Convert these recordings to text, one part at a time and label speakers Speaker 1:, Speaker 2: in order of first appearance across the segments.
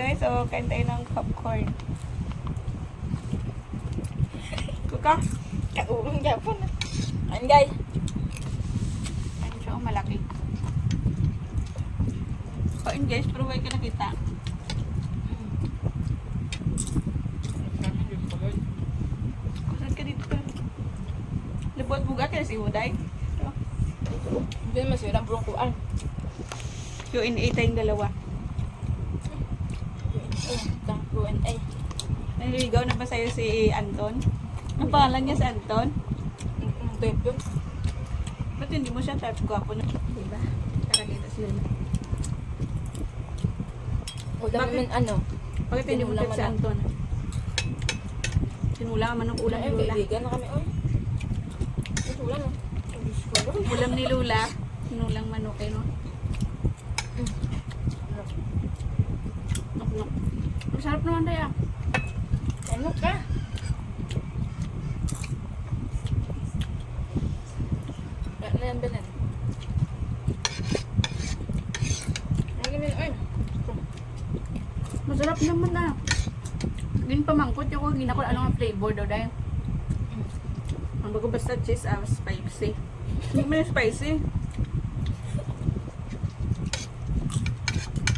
Speaker 1: Guys, so kain tayo ng popcorn. Kuka?
Speaker 2: Kaurong Japon. Ayan guys.
Speaker 1: Ayun siya, oh, malaki. Kain guys, pero wala ka nakita. Saan ka dito? Labot buga ka si Uday.
Speaker 2: Hindi naman sila burong kuan.
Speaker 1: Q&A tayong dalawa.
Speaker 2: Q&A.
Speaker 1: Naliligaw na ba sa'yo si Anton? Ang pangalan niya si Anton?
Speaker 2: Type yun.
Speaker 1: Ba't hindi mo siya type gwapo na? Diba? Kakakita sila.
Speaker 2: O dami
Speaker 1: Bakit?
Speaker 2: man ano.
Speaker 1: Bakit hindi mo type si Anton? Sinula man ng ulam ni Lula.
Speaker 2: Kaibigan na kami. Oy. Ulam no.
Speaker 1: Ulam ni Lula. Sinulang manok eh, no? Nok. Masarap naman tayo.
Speaker 2: Ano ka? Wala na yan Belen. Ano naman oy.
Speaker 1: Masarap naman na. Gin pamangkot yung ginako ano nga flavor daw dahil. Ang bago basta cheese spicy. Hindi mo yung spicy.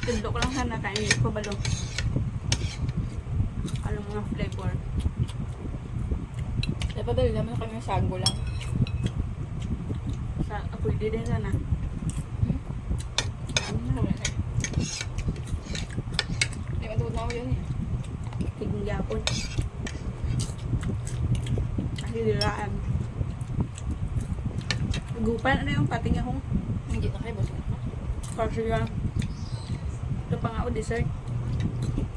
Speaker 1: Tundo ko lang sana kain ko balo. Anong mga flavor.
Speaker 2: Dapat dali naman kami ng sago lang.
Speaker 1: Pwede din sana.
Speaker 2: Hindi matutun ako yun eh.
Speaker 1: Tigong yapon. Kasi diraan. Gupan, ano yung pating akong
Speaker 2: Hindi na kayo basura na.
Speaker 1: kasi yan. Ito pa nga o, dessert.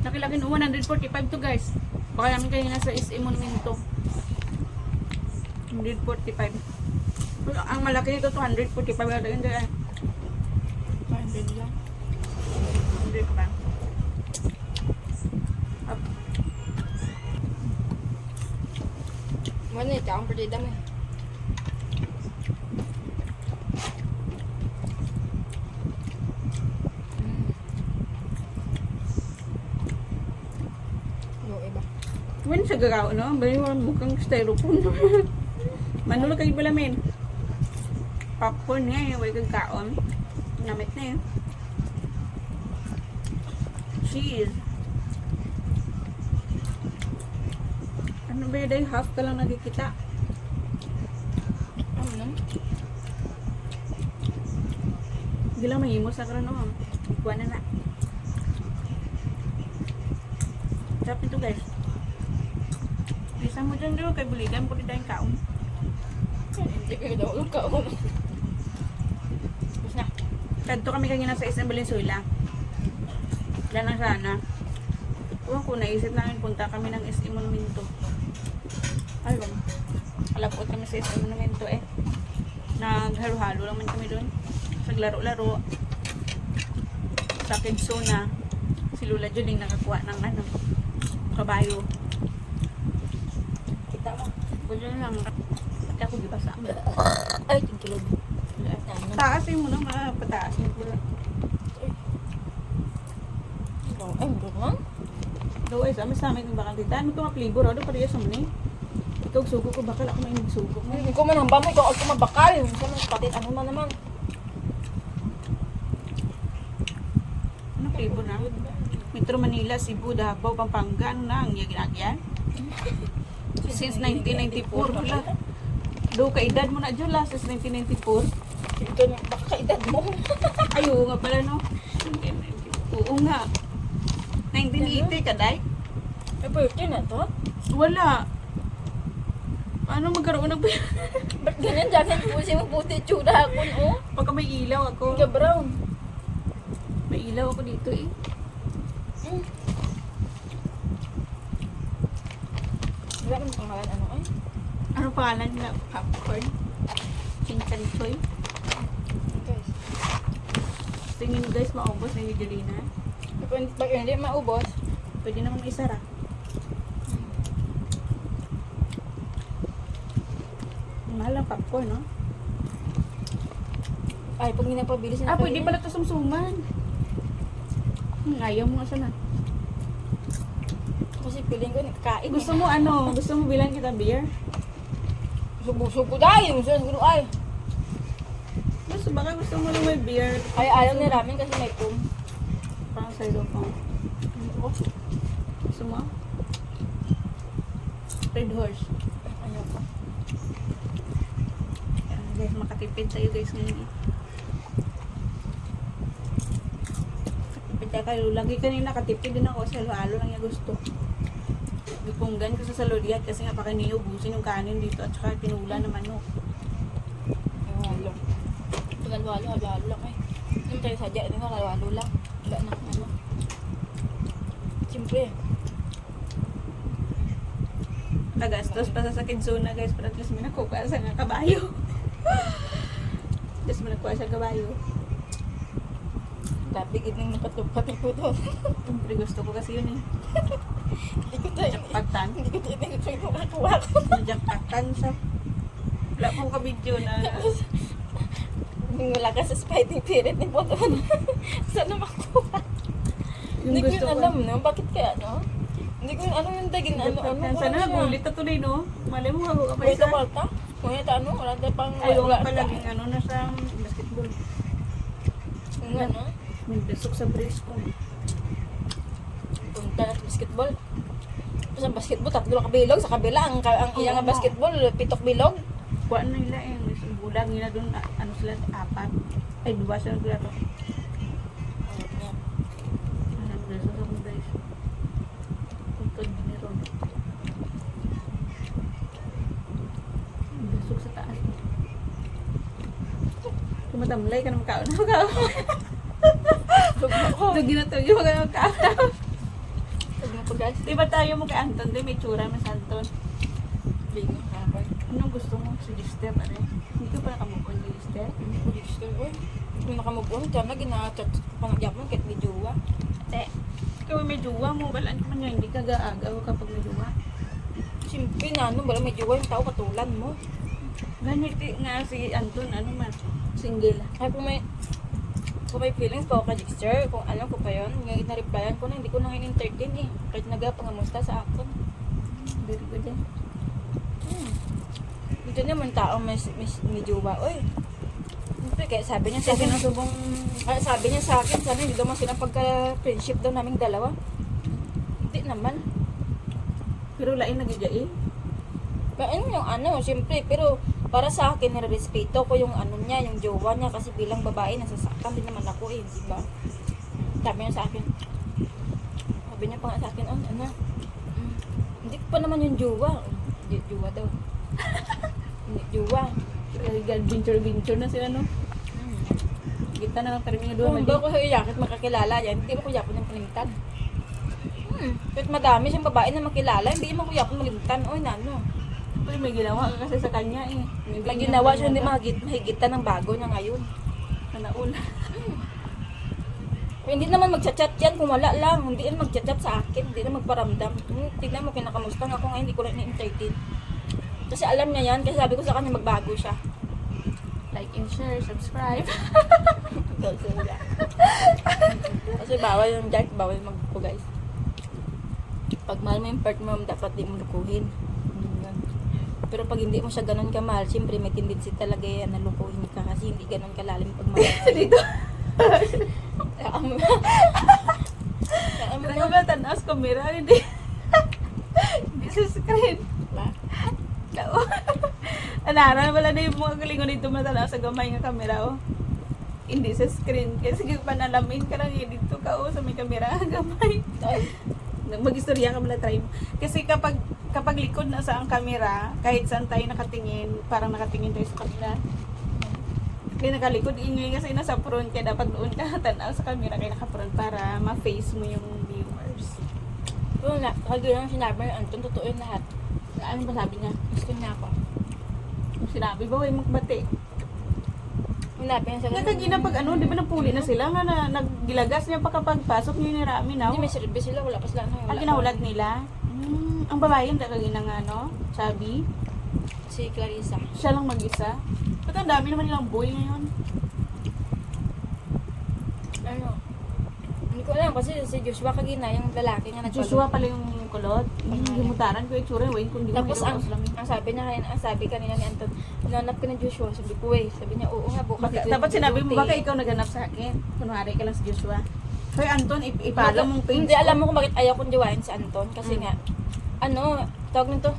Speaker 1: Nakilaki no, 145 to guys. Baka namin kayo nasa SM Monumento. 145. Ang malaki nito, 245. Wala yun dyan.
Speaker 2: 500 lang.
Speaker 1: 100 pa. Up.
Speaker 2: Mana ito ang partida mo eh. Yung iba.
Speaker 1: When sa gagaw, no? Bali mo mukhang styrofoam. Manula kayo pala, men. Popcorn nga eh. Huwag kang kaon. Namit na eh. Cheese. Ano ba yun? Dahil half ka lang nakikita.
Speaker 2: Ano nun?
Speaker 1: Hindi lang mahimos sa karano. Ikuha na na. Sarap ito guys. Bisa mo dyan doon. Kay buligan po rin tayong kaon.
Speaker 2: Hindi kayo daw ulang kaon. Tapos na.
Speaker 1: Kadto kami kanina sa isang Valenzuela. Wala na sana. Kung ako naisip namin punta kami ng SM Monumento. Alam. Alapot kami sa SM Monumento eh. Naghalo-halo lang man kami doon. Naglaro-laro. Sa Quezona. Si Lula Juling nakakuha ng ano, kabayo.
Speaker 2: Kita mo.
Speaker 1: Bulo lang. Pati ako di ba sa amin.
Speaker 2: Ay, tingkilog.
Speaker 1: Taasin mo na pataas mo pula.
Speaker 2: Ay, hindi naman.
Speaker 1: Daw ay sa amin yung bakal dito. Ano ito nga flavor? Ano pa rin sa muna eh. Ikaw sugo ko bakal. Ako may sugo mo.
Speaker 2: Hindi ko man hamba mo. Ikaw ako mabakal. Minsan mas patit. Ano man naman.
Speaker 1: Ano flavor na? Metro Manila, Cebu, Davao, Pampanga. Ano na ang ginagyan? Since 1994. Wala. Daw ka-edad mo na dyan la. Since 1994.
Speaker 2: Ito na. Baka kaedad mo.
Speaker 1: Ay, oo nga pala no. Oo nga. 1980 ka, day?
Speaker 2: Ay, birthday na to?
Speaker 1: Wala. Paano magkaroon ng
Speaker 2: Ba't ganyan? Diyan pusi mo puti tsura ako, no?
Speaker 1: Pagka may ilaw ako.
Speaker 2: Ika brown.
Speaker 1: May ilaw ako dito eh.
Speaker 2: Wala kang pangalan ano ay?
Speaker 1: Ano pangalan nila? Popcorn? Chinchan choy?
Speaker 2: Guys.
Speaker 1: Tingin guys, maubos na yung Jelena.
Speaker 2: Pag hindi maubos,
Speaker 1: Pwede naman isara. Mahal ang popcorn, no?
Speaker 2: ay pag hindi napabilis na
Speaker 1: Ah, pwede pala ito sumsuman. Ayaw mo nga sana.
Speaker 2: Kasi feeling ko nagkain.
Speaker 1: Gusto mo ano? Gusto mo bilang kita beer?
Speaker 2: Subusog ko dahil. Siguro ay.
Speaker 1: Baka gusto mo lang may beer.
Speaker 2: Ay, ayaw ni ramen kasi may pum.
Speaker 1: Parang sa'yo pa.
Speaker 2: Oh,
Speaker 1: Gusto mo? Red Horse.
Speaker 2: ayaw ko.
Speaker 1: Ayan, guys, makatipid tayo guys ngayon eh. Katipid tayo kayo. Lagi kanina katipid din ako sa halo lang yung gusto. Gipunggan ko sa saludiyat kasi nga pakiniubusin yung kanin dito at saka tinula na manok.
Speaker 2: Halo. Halo lang eh. Yung tayo sadya, hindi ko halo lang. Wala na ano. Siyempre.
Speaker 1: Nagastos pa sa Kidzuna guys, pero at least may nakuha sa nga kabayo. At least may nakuha sa kabayo.
Speaker 2: Tapi gining napatupati ko doon.
Speaker 1: Siyempre gusto ko kasi yun eh.
Speaker 2: Hindi ko tayo.
Speaker 1: Jackpatan.
Speaker 2: Hindi ko tayo yung makakuha ko.
Speaker 1: Jackpatan sa... Wala pong ka-video na...
Speaker 2: Wala ka sa spiding period ni Bodo. Sana makuha.
Speaker 1: Yung
Speaker 2: Hindi ko
Speaker 1: gusto
Speaker 2: yun
Speaker 1: ko.
Speaker 2: alam, no? Bakit kaya, no? Hindi ko yun, ano yung daging, ano,
Speaker 1: Sana nagulit na tuloy, no? Malay mo, hago ka pa
Speaker 2: May
Speaker 1: isa.
Speaker 2: kaparta? Kung ito, ano, wala tayo pang,
Speaker 1: Ay,
Speaker 2: wala
Speaker 1: wala pa laging ano na sa basketball.
Speaker 2: Yung ano,
Speaker 1: May besok sa brace ko.
Speaker 2: punta na sa basketball. Tapos ang basketball, tatlo lang kabilog. Sa kabila, ang iyang nga basketball, pitok bilog.
Speaker 1: Kuha na nila eh. May bulag nila doon. Ano sila? 4. Ay, 2 sila sila to. Alam mo, sa akong brace. Puntod ni Ron. Besok sa taas. Tumatamlay ka naman kaon. Lagi na to yung mga kaon.
Speaker 2: Sabi ko, guys,
Speaker 1: Di ba tayo mo kay Anton? Di may tsura mo sa Anton.
Speaker 2: bigo, kapag.
Speaker 1: Anong gusto mo? Si Lister, ano? Hindi ka pa nakamukon si Lister?
Speaker 2: Polister, oy. Kung nakamubon, tiyan na, ginachat ko pa nga mo, kahit may jowa.
Speaker 1: Ate, ikaw may jowa mo. Balaan ka man yun. Hindi ka gaagaw kapag may jowa.
Speaker 2: Siyempre na, ano, wala may jowa yung tao katulan mo.
Speaker 1: Ganit nga si Anton, ano man, single.
Speaker 2: Ay, kung may feelings pa ako kay Dexter, kung alam ko pa yun, ngayon na-replyan ko na, hindi ko na ngayon entertain eh. Kahit nagapangamusta sa akin.
Speaker 1: Very good yan.
Speaker 2: Dito naman tao may jowa, oy. Siyempre, kaya sabi niya sa
Speaker 1: Kasi
Speaker 2: akin,
Speaker 1: nasubong,
Speaker 2: sabi niya sa akin, sana hindi daw man silang pagka-friendship daw naming dalawa. Hindi naman.
Speaker 1: pero lain nagigya eh.
Speaker 2: Kaya yung ano, siyempre, pero para sa akin, nirespeto ko yung ano niya, yung jowa niya, kasi bilang babae, nasasaktan din naman ako eh, di ba? Sabi niya sa akin, pa nga sa akin, oh, ano, hindi ko pa naman yung jowa. Hindi, jowa daw. Hindi, jowa.
Speaker 1: Venture na sila, no? Kita na lang tariming doon.
Speaker 2: Kung ba ko sa iyakit makakilala yan, hindi mo ko yapon ng palimtan. Kahit madami siyang babae na makilala, hindi mo ko yapon malimtan. Oy, nano.
Speaker 1: Uy, may ginawa ka kasi sa kanya eh.
Speaker 2: May ginawa siya, hindi mahigitan ng bago niya ngayon.
Speaker 1: Nauna.
Speaker 2: Hindi naman magchat-chat yan kung wala lang. Hindi yan magchat-chat sa akin. Hindi na magparamdam. Tignan mo, kinakamusta nga ako ngayon. Hindi ko lang na-entertain. Kasi alam niya yan. Kasi sabi ko sa kanya magbago siya.
Speaker 1: Like and share, subscribe.
Speaker 2: Kasi bawal yung dark, bawal magpo guys. Pag mahal mo yung part mo, dapat di mo lukuhin. Pero pag hindi mo siya ganun kamahal, siyempre may tendency talaga yan na lukuhin ka kasi hindi ganun kalalim pag mahal.
Speaker 1: Dito.
Speaker 2: Amo
Speaker 1: Kasi ko ba tanaw sa camera? Hindi. Hindi sa screen.
Speaker 2: ba?
Speaker 1: Oo. Anara, wala na yung mga kalingon dito matanaw sa gamay nga camera, oh. Hindi sa screen. Kasi sige panalamin ka lang yun dito ka, oh, sa may camera, gamay. Mag-istorya ka mula, try mo. Kasi kapag likod na sa ang camera, kahit saan tayo nakatingin, parang nakatingin tayo sa camera. Kaya nakalikod, ingay kasi nasa front, kaya dapat doon ka tanaw sa camera, kaya naka-front para ma-face mo yung viewers.
Speaker 2: Pero kagaya ng sinabi ni Anton, totoo yung lahat.
Speaker 1: Ano ba sabi niya?
Speaker 2: Gusto niya ako.
Speaker 1: Kung sinabi ba, huwag magbati.
Speaker 2: Sinabi niya sa
Speaker 1: Nakagina pag ano, di ba napuli na sila nga na naggilagas niya pa kapag pasok niyo ni Rami na.
Speaker 2: Hindi, may service sila, wala pa sila.
Speaker 1: Ang ginahulag nila. Ang babae yung nakagina nga, no? Sabi.
Speaker 2: Si Clarissa.
Speaker 1: Siya lang mag-isa. Ba't ang dami naman nilang boy ngayon?
Speaker 2: Ano? Hindi Hindi ko alam kasi si Joshua kagina, yung lalaki nga nagkulot.
Speaker 1: Joshua pala yung kulot. Yung mutaran ko yung tsura. Wait, kung di mo
Speaker 2: Tapos ang
Speaker 1: lang.
Speaker 2: sabi niya kanina, ang sabi kanina ni Anton, hinanap ko ni Joshua, sabi ko sabi niya, oo nga bukas ito.
Speaker 1: Dapat sinabi mo, baka ikaw naghanap sa akin. Kunwari ka lang si Joshua. Hoy Anton, ipalo mong page.
Speaker 2: Hindi alam mo kung bakit ayaw kong jowain si Anton kasi nga tawag nito.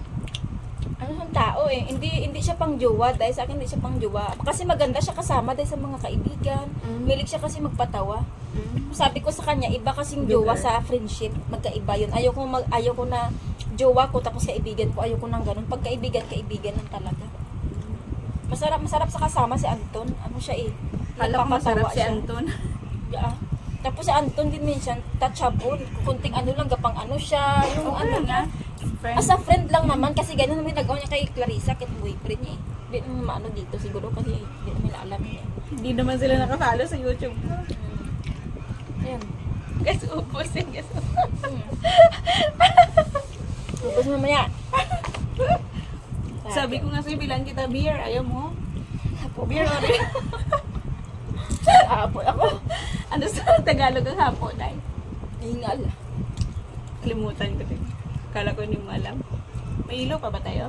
Speaker 2: Ano siyang tao hindi siya pang jowa dahil sa akin hindi siya pang jowa. Kasi maganda siya kasama dahil sa mga kaibigan. Milig siya kasi magpatawa. Sabi ko sa kanya, iba kasing jowa sa friendship, magkaiba yun. Ayaw ko na jowa ko tapos kaibigan ko, ayaw ko nang ganun. Pag kaibigan lang talaga. Masarap sa kasama si Anton. Ano siya
Speaker 1: Kala ko masarap si
Speaker 2: siya.
Speaker 1: Anton.
Speaker 2: Yeah. Tapos si Anton din minsan touchable. Kunting gapang siya. Yung
Speaker 1: nga. Friend.
Speaker 2: as a friend lang naman kasi ganun naman nagawa niya kay Clarissa kahit boyfriend niya Hindi naman maano dito siguro kasi hindi naman nila alam niya.
Speaker 1: Hindi naman sila nakapalo sa YouTube.
Speaker 2: Ayan.
Speaker 1: Guys, upos yan. Guys,
Speaker 2: Tapos mamaya.
Speaker 1: sabi ko nga sa'yo, bilang kita beer. Ayaw mo? Beer or
Speaker 2: Hapon ako.
Speaker 1: ano sa Tagalog ang hapon? Ay,
Speaker 2: Hingal.
Speaker 1: kalimutan ko din. Kala ko hindi mo alam. May ilaw pa ba tayo?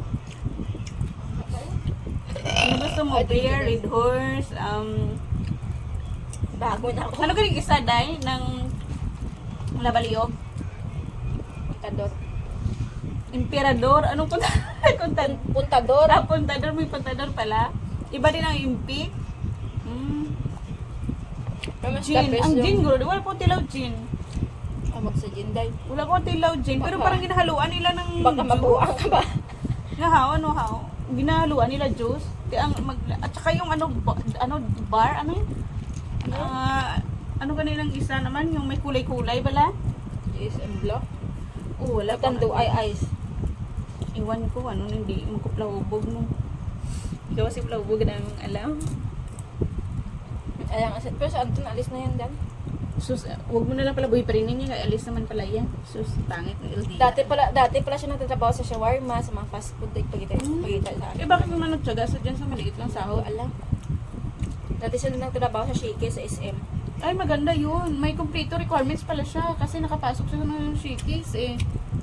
Speaker 1: Ano gusto mo? Beer, Red Horse,
Speaker 2: Bago na ako.
Speaker 1: ano ka rin isa, Day, ng Labaliyog?
Speaker 2: Puntador.
Speaker 1: Emperador? Anong punta?
Speaker 2: Puntador.
Speaker 1: Puntador, may puntador pala. Iba din ang impi. Gin. Ang gin, guro. Wala po tilaw gin.
Speaker 2: Amag sa Jinday.
Speaker 1: Wala po tilaw gin. Pero parang ginahaluan nila ng
Speaker 2: Baka mabuang ka ba?
Speaker 1: Haw. Ginahaluan nila juice. At saka yung bar, ano yun? Ano kanilang isa naman, yung may kulay-kulay bala?
Speaker 2: GSM Block.
Speaker 1: Wala pa.
Speaker 2: Tando ay ice.
Speaker 1: Iwan ko, hindi mo ko plawubog mo. Ikaw kasi plawubog na yung alam.
Speaker 2: Ayan, pero sa Anton, alis na yan dan.
Speaker 1: Sus, wag mo na lang pala boyfriend niya, alis naman pala yan. Sus, pangit ng LDR.
Speaker 2: Dati pala siya nagtatrabaho sa shawarma, sa mga fast food, pagkita sa akin.
Speaker 1: Bakit naman nagtsaga sa dyan sa maliit lang sahod?
Speaker 2: Alam. Dati siya nagtatrabaho sa Shake sa SM.
Speaker 1: Ay, maganda yun. May complete requirements pala siya kasi nakapasok siya ng Shakey's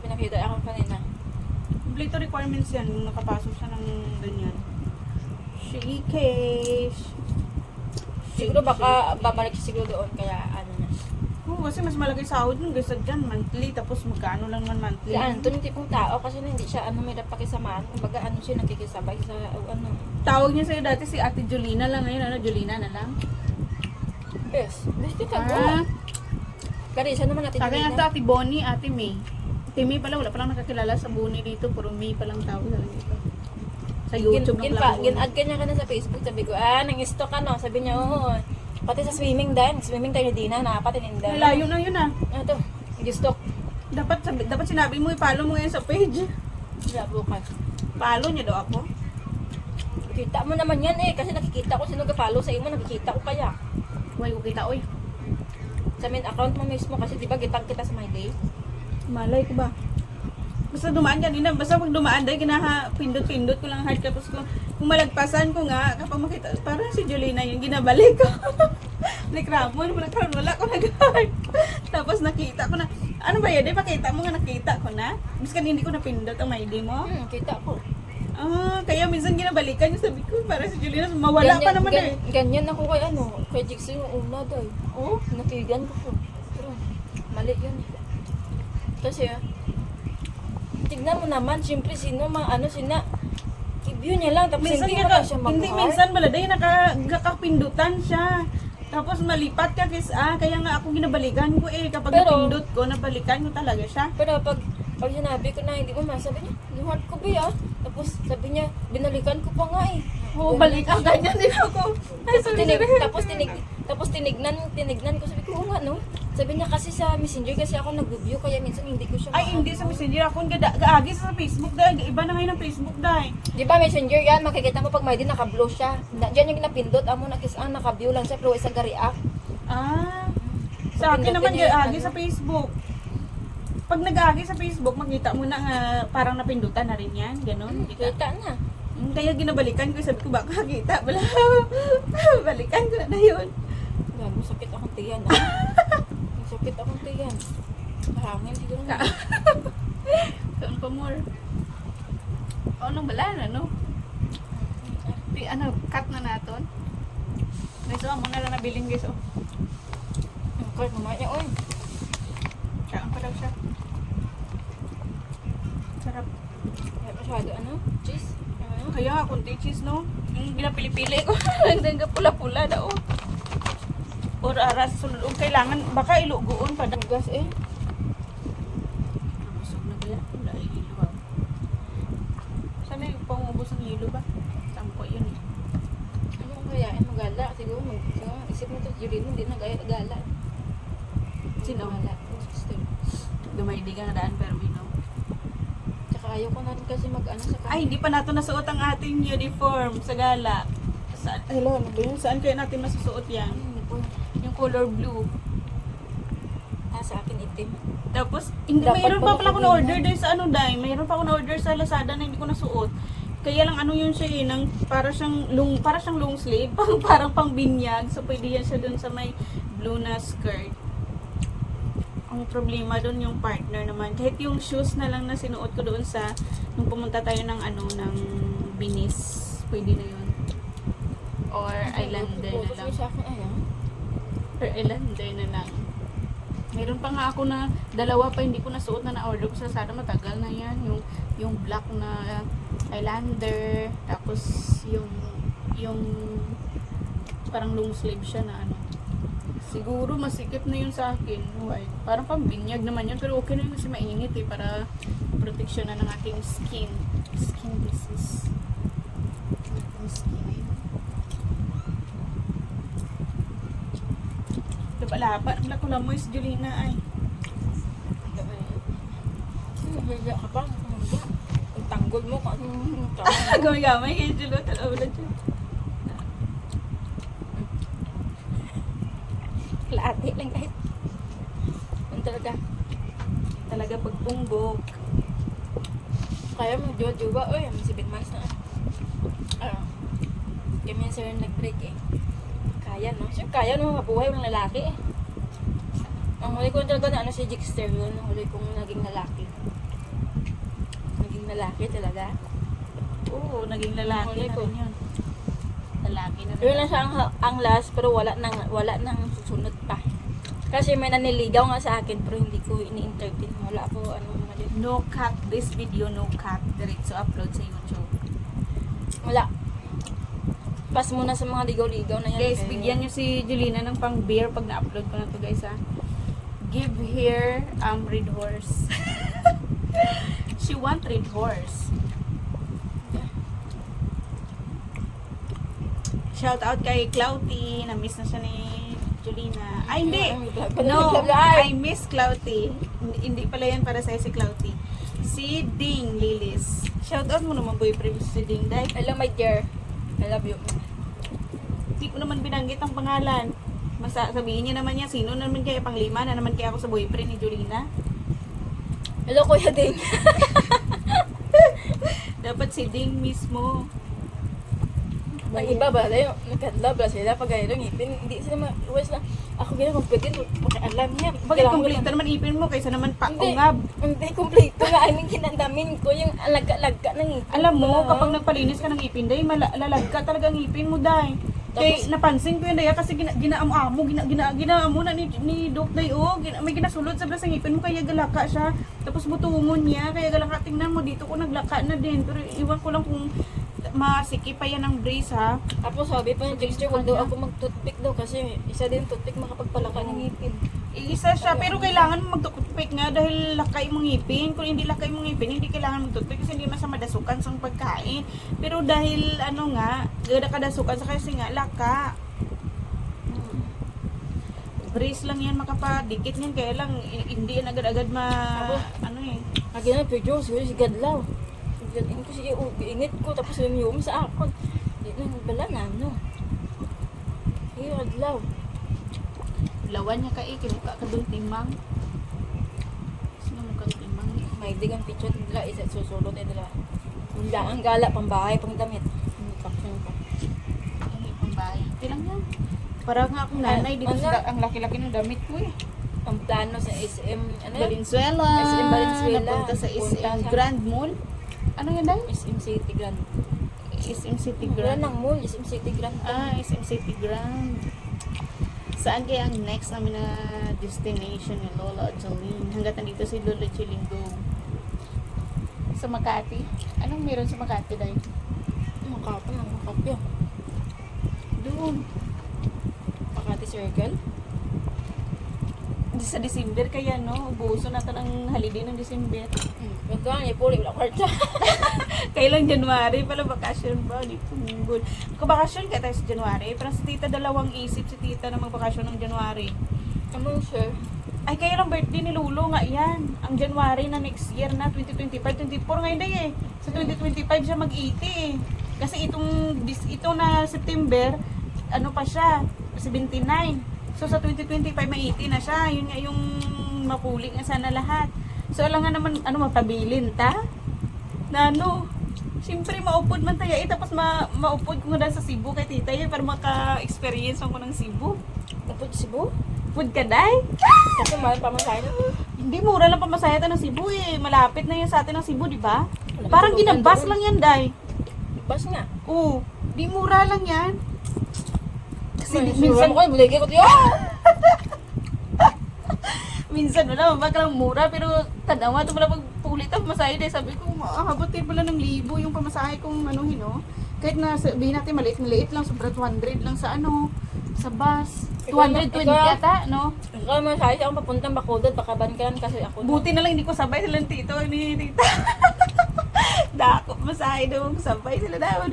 Speaker 2: Pinakita ako kanina.
Speaker 1: Complete requirements yan nung nakapasok siya ng ganyan. Shakey's.
Speaker 2: Siguro baka babalik siya siguro doon, kaya ano na.
Speaker 1: Oo, kasi mas malagay sahod nung gasa dyan, monthly, tapos magkano lang man monthly.
Speaker 2: Si Anton, yung tipong tao kasi hindi siya may pakisamahan. Kumbaga siya nakikisabay sa
Speaker 1: Tawag niya sa'yo dati si Ate Jolina lang ngayon, Jolina na lang.
Speaker 2: Yes. Gusto ka go. Clarissa naman natin.
Speaker 1: Sa akin ata Ate Bonnie, Ate May. Ate May pala, wala palang nakakilala sa Bonnie dito, puro May palang tawag na dito. Sa YouTube lang pala.
Speaker 2: Gin-add ka niya ka na sa Facebook. Sabi ko, nang-stock ka no. Sabi niya, oo. Pati sa swimming din. Swimming tayo din na. Napatininda.
Speaker 1: Malayo na yun
Speaker 2: Ito, nag-stock.
Speaker 1: Dapat sinabi mo, i-follow mo ngayon sa page.
Speaker 2: Wala bukas.
Speaker 1: Follow niya daw ako.
Speaker 2: Kita mo naman yan kasi nakikita ko sino ka-follow sa imo, nakikita ko kaya.
Speaker 1: Huwag ko kita, oy.
Speaker 2: Sa main account mo mismo kasi di ba gitag kita sa my day.
Speaker 1: Malay ko ba? Basta dumaan kanina, basta pag dumaan dahil pindot-pindot ko lang hard tapos kung malagpasan ko nga, kapag makita, parang si Jolina yung ginabalik ko. Like Ramon, wala ko nag-hard. Tapos nakita ko na, ano ba yun? Pakita mo nga nakita ko na. Biskan hindi ko napindot ang my day mo.
Speaker 2: Kita ko.
Speaker 1: Kaya minsan ginabalikan yung sabi ko, para si Jolina, mawala pa naman
Speaker 2: Ganyan ako kay Jigsaw yung una daw.
Speaker 1: Oo.
Speaker 2: Nakigan ko. Pero mali yun Kasi tignan mo naman, siyempre sino sina i-view niya lang tapos
Speaker 1: minsan
Speaker 2: hindi mo na siya mag-heart.
Speaker 1: Hindi, minsan baladay nakakapindutan siya. Tapos malipat ka kaya nga ako ginabalikan ko kapag napindot ko, nabalikan ko talaga siya.
Speaker 2: Pero pag sinabi ko na hindi mo sabi niya, yung heart ko ba Tapos sabi niya, binalikan ko pa nga
Speaker 1: Oo, balik ako, ganyan din ako.
Speaker 2: Tapos tinignan ko, sabi ko, oo nga no. Sabi niya kasi sa Messenger kasi ako nag-review kaya minsan hindi ko siya
Speaker 1: hindi sa Messenger ako, gaagi sa Facebook dahil, iba na ngayon ang Facebook dahil.
Speaker 2: Di ba Messenger yan, makikita mo pag may din naka-blow siya. Diyan yung napindot, amo naka-view lang siya, pero isa ga-react.
Speaker 1: Sa akin naman gaagi sa Facebook. Pag nag-aagi sa Facebook, makita mo na nga parang napindutan na rin yan, ganun.
Speaker 2: Kita na.
Speaker 1: Kaya ginabalikan ko, sabi ko baka kita, balikan ko na yun.
Speaker 2: Gago, sakit akong tiyan Sakit akong tiyan. Hangin siguro.
Speaker 1: Saan pa more? O, nang bala na, no? Cut na naton. Guys, amo na lang nabiling guys, oh.
Speaker 2: Kahit mamaya, oy.
Speaker 1: Saan pa daw siya? Sarap.
Speaker 2: Kaya masyado, ano? Cheese? Ano?
Speaker 1: Kaya nga, kunti cheese, no? Yung ginapili-pili ko. Hanggang pula-pula daw. Or aras, sunod. Kailangan, baka ilugoon pa daw.
Speaker 2: Gas eh.
Speaker 1: Busog na kaya. Wala yung hilo, ha? Sana yung pangubos ng hilo ba? Sampo yun, eh.
Speaker 2: Ano kung kayain mo gala? Siguro, isip mo ito, Julino, hindi na gala.
Speaker 1: Sino?
Speaker 2: Gala. Sister.
Speaker 1: Gamay di ka nga daan, pero no.
Speaker 2: Tsaka ayaw ko na rin kasi mag-ano sa
Speaker 1: Ay, hindi pa natin nasuot ang ating uniform sa gala. Saan? Hello, ano ba yun? Saan kaya natin masusuot yan? Yung color blue.
Speaker 2: Sa akin itim.
Speaker 1: Tapos, hindi,
Speaker 2: Dapat
Speaker 1: mayroon pa
Speaker 2: pala
Speaker 1: pala ako
Speaker 2: sabihin
Speaker 1: na-order din sa ano, Day. Mayroon pa ako na-order sa Lazada na hindi ko nasuot. Kaya lang ano yun siya eh, para siyang long sleeve, parang pang binyag. So, pwede yan siya dun sa may blue na skirt. Ang problema dun yung partner naman. Kahit yung shoes na lang na sinuot ko doon sa, nung pumunta tayo ng ng Binis, pwede na yun. Or Islander na lang.
Speaker 2: Sa akin, ayaw.
Speaker 1: Or Islander na lang. Meron pa nga ako na dalawa pa hindi ko nasuot na na-order ko sa Lazada, matagal na yan. Yung black na Islander, tapos yung parang long sleeve siya na ano. Siguro masikip na yun sa akin. White. Parang pambinyag naman yun, pero okay na yun kasi mainit eh, para protection na ng ating skin. Skin disease. Ating skin. Laba-laba. Ang lako lamoy si Julina ay.
Speaker 2: Hiya ka pa. Ang tanggol mo.
Speaker 1: Gamay-gamay kayo Julo. Talawa na dyan.
Speaker 2: Laati lang kahit. Ang talaga.
Speaker 1: Talaga pagpungbok.
Speaker 2: Kaya mo jowa. Uy, may 7 months na. Kaya minsan yung nag-break eh. Kaya no? Siyempre kaya no, mabuhay ng lalaki eh. Ang huli ko talaga na ano si Jixter yun. Ang huli kong naging lalaki. Naging lalaki talaga.
Speaker 1: Oo, naging lalaki
Speaker 2: Huli
Speaker 1: na
Speaker 2: ko.
Speaker 1: rin yun. Lalaki na rin.
Speaker 2: Yun lang siya ang last pero wala nang susunod pa. Kasi may naniligaw nga sa akin pero hindi ko ini-entertain. Wala ako mali.
Speaker 1: No cut this video, no cut. Diretso upload sa YouTube.
Speaker 2: Wala. Pas muna sa mga ligaw-ligaw na yan.
Speaker 1: Guys,
Speaker 2: eh.
Speaker 1: bigyan nyo si Julina ng pang beer pag na-upload ko na to guys ha. Give her red horse. She want red horse. Shout out kay Clouty. Na-miss na siya ni Julina. Ay, hindi. No, I miss Clouty. Hindi pala yan para sa si Clouty. Si Ding Lilis. Shout out mo naman boyfriend si Ding Day.
Speaker 2: Hello my dear. I love you.
Speaker 1: Hindi ko naman binanggit ang pangalan. Sabihin niya naman yan, sino naman kaya panglima na naman kaya ako sa boyfriend ni Julina?
Speaker 2: Hello Kuya Ding.
Speaker 1: Dapat si Ding mismo.
Speaker 2: Ang iba ba, nagka-love ba sila pag gano'n ngipin, hindi sila ma-iwas na, ako gano'n complete, alam niya.
Speaker 1: Bakit kompleto naman ipin mo kaysa naman paungab?
Speaker 2: Hindi kompleto nga, I mean, kinandamin ko yung alaga-laga ng ngipin.
Speaker 1: Alam mo, kapag nagpalinis ka ng ipin, day, malalagka talaga ang ipin mo, day. Kaya napansin ko yun, day, kasi ginaamo na ni Doc, day, oh, may ginasulod sa ngipin mo, kaya galaka siya. Tapos butungon niya, kaya galaka, tingnan mo, dito ko naglaka na din. Pero iwan ko lang kung masikip pa yan ng brace ha.
Speaker 2: Tapos sabi pa yung Dexter, huwag daw ako mag-toothpick daw kasi isa din toothpick makapagpalaka ng ngipin.
Speaker 1: Isa siya, pero kailangan mo mag-toothpick nga dahil lakay mong ngipin. Kung hindi lakay mong ngipin, hindi kailangan mag-toothpick kasi hindi na siya madasukan sa pagkain. Pero dahil gada kadasukan sa kasi nga, laka. Brace lang yan makapadikit niyan, kaya lang hindi yan agad-agad
Speaker 2: Lagi na, pero siguro si Gadlaw. Ganyan ko siya, iingit ko, tapos yung sa akon. Hindi na, bala na, no. Iyo, Gadlaw.
Speaker 1: Lawan niya kay kinuka ka doon timang. Sino mo ka timang?
Speaker 2: May digang picture nila, isa susulot nila. Ang gala, pambahay, pang damit.
Speaker 1: Hindi pang bahay. Okay lang yan. Para nga akong nanay, dito ang laki-laki ng damit ko eh.
Speaker 2: Ang plano sa SM, ano yun?
Speaker 1: Valenzuela.
Speaker 2: SM Valenzuela.
Speaker 1: Napunta sa
Speaker 2: Punta
Speaker 1: SM
Speaker 2: sa-
Speaker 1: Grand Mall. Ano yun dahil?
Speaker 2: SM City Grand.
Speaker 1: SM City
Speaker 2: Wala
Speaker 1: Grand.
Speaker 2: nang mall, SM City Grand.
Speaker 1: SM City Grand. Saan kaya ang next namin na destination ni Lola Jolene? Hanggat nandito si Lola Chilinggo. Sa Makati. Anong meron sa Makati dahil?
Speaker 2: Makapya.
Speaker 1: Doon.
Speaker 2: Makati Circle.
Speaker 1: Sa December kaya no, ubuso natin ang holiday ng December.
Speaker 2: Gagawin niya po, wala kwarta.
Speaker 1: Kailang January pala bakasyon ba? Di punggol. Kung bakasyon kaya tayo sa January, parang si tita dalawang isip si tita na magbakasyon ng January.
Speaker 2: Ano sir?
Speaker 1: Ay, kaya lang birthday ni Lolo nga yan. Ang January na next year na, 2025, 24 ngayon day eh. Sa 2025 siya mag-80 eh. Kasi ito na September, ano pa siya, 79. So sa 2025 may 80 na siya. Yun nga yung mapuli nga sana lahat. So alam nga naman, mapabilin ta? Na siyempre maupod man tayo eh. Tapos maupod ko nga sa Cebu kay tita eh. Para maka-experience ako ng Cebu.
Speaker 2: Tapos Cebu?
Speaker 1: Food ka day?
Speaker 2: Kasi mahal pa masaya na.
Speaker 1: Hindi, mura lang pamasaya ng Cebu eh. Malapit na yan sa atin ng Cebu, di ba?
Speaker 2: Wala
Speaker 1: Parang
Speaker 2: ka
Speaker 1: ginabas
Speaker 2: doon.
Speaker 1: lang yan, day.
Speaker 2: Bas nga.
Speaker 1: Oo. Di mura lang yan. Kasi
Speaker 2: Minsan
Speaker 1: minsan,
Speaker 2: ko, buligay ko tiyo.
Speaker 1: minsan wala, baka lang mura. Pero tanawa, ito pala pagpulit ang pamasahe day. Sabi ko, maahabot din pala ng 1,000 yung pamasahe kong kahit na sabihin natin maliit lang, sobra 200 lang sa sa bus. 220 yata, no?
Speaker 2: Ikaw masaya siya akong papuntang Bacolod, baka bankan kasi ako.
Speaker 1: Buti na lang hindi ko sabay silang tito ni tita. Dakop masahe daw, sabay sila daw.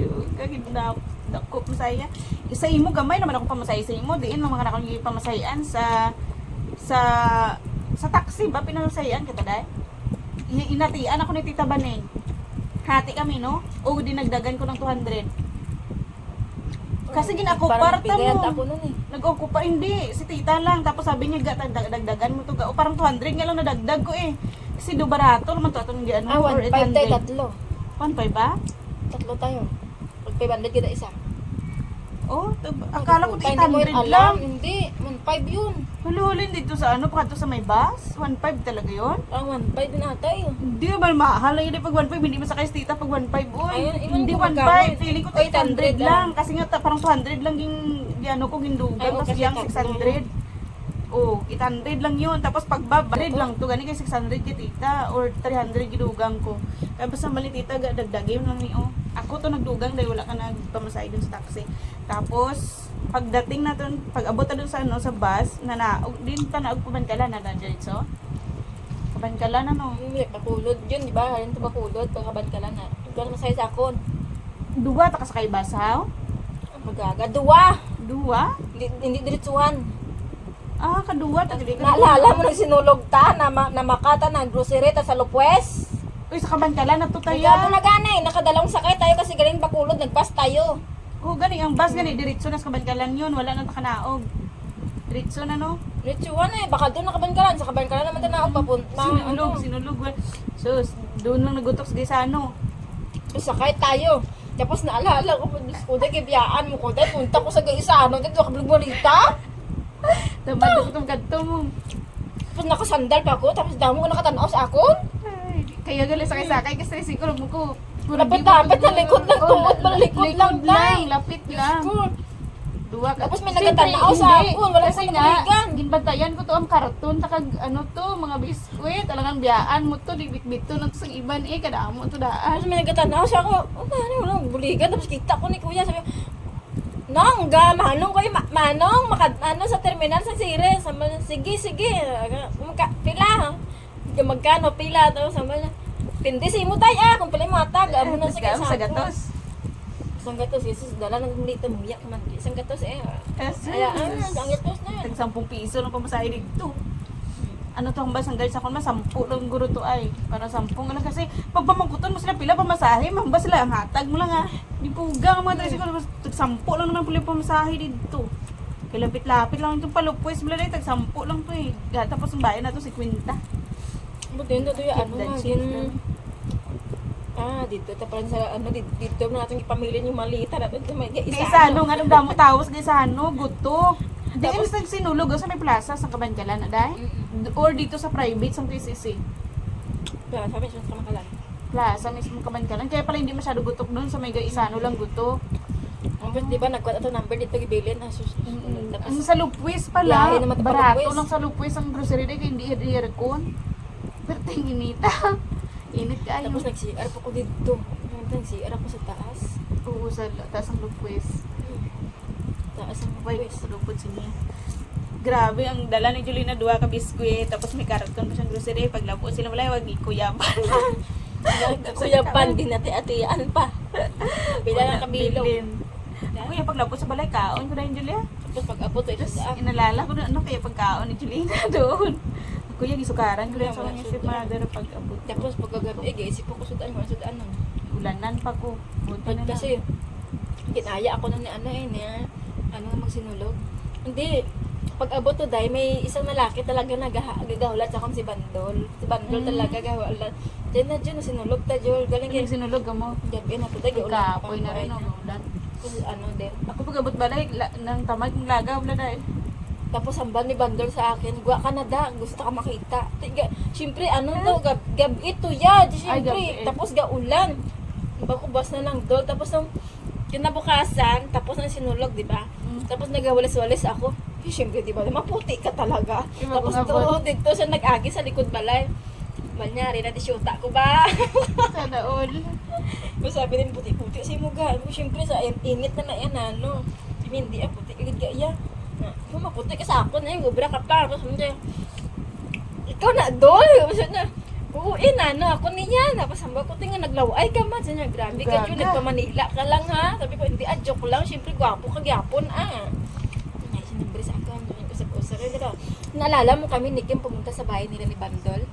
Speaker 1: Dakop masahe. Sa imo gamay naman ako pamasahe sa imo. Diin mga anak ko yung pamasahean sa taxi ba pinamasahean kita dai? Inatian ako ni Tita Baneng. Hati kami no? O dinagdagan ko ng 200. Kasi ginakupar ta
Speaker 2: Parang
Speaker 1: mo.
Speaker 2: ako nun eh.
Speaker 1: Nag-okupa, hindi. Si tita lang. Tapos sabi niya, dagdagan mo to. O parang 200 nga lang nadagdag ko eh. Kasi do barato naman to. Atong ano, or
Speaker 2: 1.5 tayo,
Speaker 1: 800.
Speaker 2: tatlo.
Speaker 1: 1.5 ba?
Speaker 2: Tatlo tayo. Pag 500 kita isa.
Speaker 1: Oh, akala ko
Speaker 2: Puta, hindi mo yun
Speaker 1: 800
Speaker 2: alam.
Speaker 1: lang.
Speaker 2: Hindi, 1.5 yun.
Speaker 1: Huli-huli dito sa pagkato sa may bus. 1.5 talaga yon.
Speaker 2: Parang 1.5 din ata yun.
Speaker 1: Hindi ba mahal lang yun pag 1.5. Hindi masakay si tita pag 1.5. Uy,
Speaker 2: Ayun,
Speaker 1: hindi
Speaker 2: iwan ko magkano.
Speaker 1: 1.5. Feeling ko
Speaker 2: 800
Speaker 1: 800 lang. Kasi nga parang 200 lang yung ko gindugan.
Speaker 2: Ay,
Speaker 1: Tapos
Speaker 2: okay,
Speaker 1: yung
Speaker 2: tatlo.
Speaker 1: 600. Oh, 800 lang yun. Tapos pagbaba, 100 lang to. Gani kay 600 kay tita. Or 300 gidugang ko. Kaya basta mali tita, dagdag yun lang ni Ako to nagdugang dahil wala ka nagpamasahe dun sa taxi. Tapos, pagdating na dun, pag abot na dun sa, sa bus, din ka na agpumankala na diretso. Kabankala na
Speaker 2: Hindi, Bacolod yun, di ba? Halin to Bacolod, pagkaban ka lang na. Ikaw na masaya sa akon.
Speaker 1: Duwa ta ka sakay bus, ha?
Speaker 2: Magaga. Duwa!
Speaker 1: Duwa?
Speaker 2: Hindi diretsuhan.
Speaker 1: Kaduwa ta dili ka.
Speaker 2: Naalala mo nang sinulog ta na makata na grocery ta sa Lopez?
Speaker 1: Uy, sa kabankala na to
Speaker 2: Kaya
Speaker 1: tayo.
Speaker 2: na gani, nakadalawang sakay tayo kasi galing Bacolod, nagpas tayo.
Speaker 1: Oh, gani ang bus gani diretso na sa kabankalan yun, wala nang takanaog. Diretso na no.
Speaker 2: Diretsuhan eh, baka doon nakabankalan. Sa kabankalan naman tanaog papunta.
Speaker 1: Sinulog. So, doon lang nagutok sa Gisano.
Speaker 2: Sakay tayo. Tapos naalala ko, Diyos ko, dahil kibiyaan mo ko, dahil punta ko sa Gaisano, dahil kabilang balita.
Speaker 1: Tamad ko kadto mo.
Speaker 2: Tapos nakasandal pa ako, tapos damo ko nakatanaw sa akon.
Speaker 1: Ay, kaya gali sakay kasi siguro mo ko.
Speaker 2: Lapit na likod lang, tungkol ba likod lang, tay.
Speaker 1: Lapit lang.
Speaker 2: Ko.
Speaker 1: Duwa ka.
Speaker 2: Tapos may
Speaker 1: Siyempre,
Speaker 2: nagtatanaw sa
Speaker 1: hindi.
Speaker 2: akon, wala
Speaker 1: Kasi
Speaker 2: sa
Speaker 1: nga,
Speaker 2: nakaligan.
Speaker 1: ginbantayan ko to ang karton, takag mga biskwit, talagang biyaan mo to, bit to na to sa iban kadamo to daan.
Speaker 2: Tapos may nagtatanaw siya ako, ano, buligan, tapos kita ko ni kuya, sabi, Nong, manong kayo, manong, sa terminal sa Sire, sige, pila, magkano, pila, tapos sabi niya, pindisi mo tayo, kung pala yung matag, amo na sa
Speaker 1: sa gatos.
Speaker 2: Isang gatos, Jesus, dala ng dito, muyak man, isang gatos
Speaker 1: Kasi,
Speaker 2: ang gatos na yun.
Speaker 1: tag 10 piso lang pamasahe dito. Ano to ang basang guys ako mas 10 lang guro to ay para 10 lang kasi pag pamangkuton mo sila pila pamasahe mambas sila ang hatag mo lang di pugang ang mga tricycle tag 10 lang naman pala pamasahe dito kaya lapit-lapit lang itong palupwes bala tag 10 lang to tapos ang bayan na to 50
Speaker 2: Buti yun, ito yung ano
Speaker 1: Keep the
Speaker 2: nga,
Speaker 1: change lang.
Speaker 2: dito, tapalan sa, dito na natin ipamilin yung malita na ito, may isa,
Speaker 1: Gaisano nga nung damo tawas gaisano guto Di
Speaker 2: Tapos,
Speaker 1: instant sinulog sa may plaza sa Kabankalan, aday? Or dito sa private, sa TCC.
Speaker 2: kaya sabi siya sa Makalan.
Speaker 1: Plaza mismo Kabankalan. Kaya pala hindi masyado gutok doon sa may Gaisano lang gutok.
Speaker 2: Tapos, di ba, nagkuha ito number dito, gibilin. Tapos,
Speaker 1: Ang sa Lupwis pala,
Speaker 2: Biyahe naman ito pa
Speaker 1: barato
Speaker 2: Lupwis.
Speaker 1: lang sa Lupwis ang grocery day, kaya hindi i-aircon. Pero tinginita. Init kayo.
Speaker 2: tapos nag-CR po ko dito. Nag-CR ako sa taas.
Speaker 1: Oo, sa taas ang Lupwis.
Speaker 2: Taas ang
Speaker 1: Wait,
Speaker 2: pwes.
Speaker 1: sa lupod siya. Grabe, ang dala ni Julina, 2 ka biskwit, tapos may karton pa siyang grocery. Paglabo sila, wala, wag ikuyaban.
Speaker 2: Kuya Pan, dinati-atian pa. Bila ng kabilog.
Speaker 1: Kuya, paglabo sa balay, kaon ko na yung Julia.
Speaker 2: Tapos pag-abot ito
Speaker 1: Tapos
Speaker 2: sa
Speaker 1: inalala ko na ano kaya pagkaon ni Julina doon. Kuya, gisukaran ko lang sa
Speaker 2: Wala,
Speaker 1: kanya
Speaker 2: wala,
Speaker 1: si
Speaker 2: sudan.
Speaker 1: mother pag-abot.
Speaker 2: Tapos pagkagabi, giisip ko sudan ko, sudan nun.
Speaker 1: Ulanan pa ko. Buti na lang.
Speaker 2: Kasi, kinaya ako nun ni magsinulog. Hindi, pag-abot to dahil may isang lalaki talaga nagahulat sa akong si Bandol. Si Bandol talaga gahulat. Diyan na dyan, sinulog ta Jol. Galing
Speaker 1: Kaya
Speaker 2: yan.
Speaker 1: sinulog ka mo.
Speaker 2: Gabi na to dahil
Speaker 1: Kapoy na rin, ulan.
Speaker 2: Tapos din.
Speaker 1: Ako pag-abot balay, nang tamad ng lagaw, wala dahil.
Speaker 2: Tapos hambal ni Bandol sa akin, gwa ka na da, gusto ka makita. Siyempre, gab ito ya, siyempre.
Speaker 1: gabi.
Speaker 2: Tapos gaulan. Bakubas na lang dol. Tapos nung kinabukasan, tapos nang sinulog, di ba? Tapos nagawalis-walis ako. Siyempre, di ba? Maputi ka talaga. Tapos dito siya nag-agi sa likod balay. Manyari na di syuta ko ba?
Speaker 1: Sana all.
Speaker 2: Sabi din puti-puti si Muga. Siyempre sa init na yan ano. Hindi puti agad kaya. Kung maputi ka sa ako na yung ubra ka pa. Tapos hindi. Ikaw na dol. Tapos na. Uuin ako niya. Tapos hamba ko tingnan naglaway ka man. Sabi niya, grabe ka dyan. Nagpa-Manila ka lang ha. Sabi ko, hindi joke lang. Siyempre gwapo ka gyapon Ay, sinabre sa akin. Usap-usap. Naalala mo kami ni Kim pumunta sa bahay nila ni Bandol.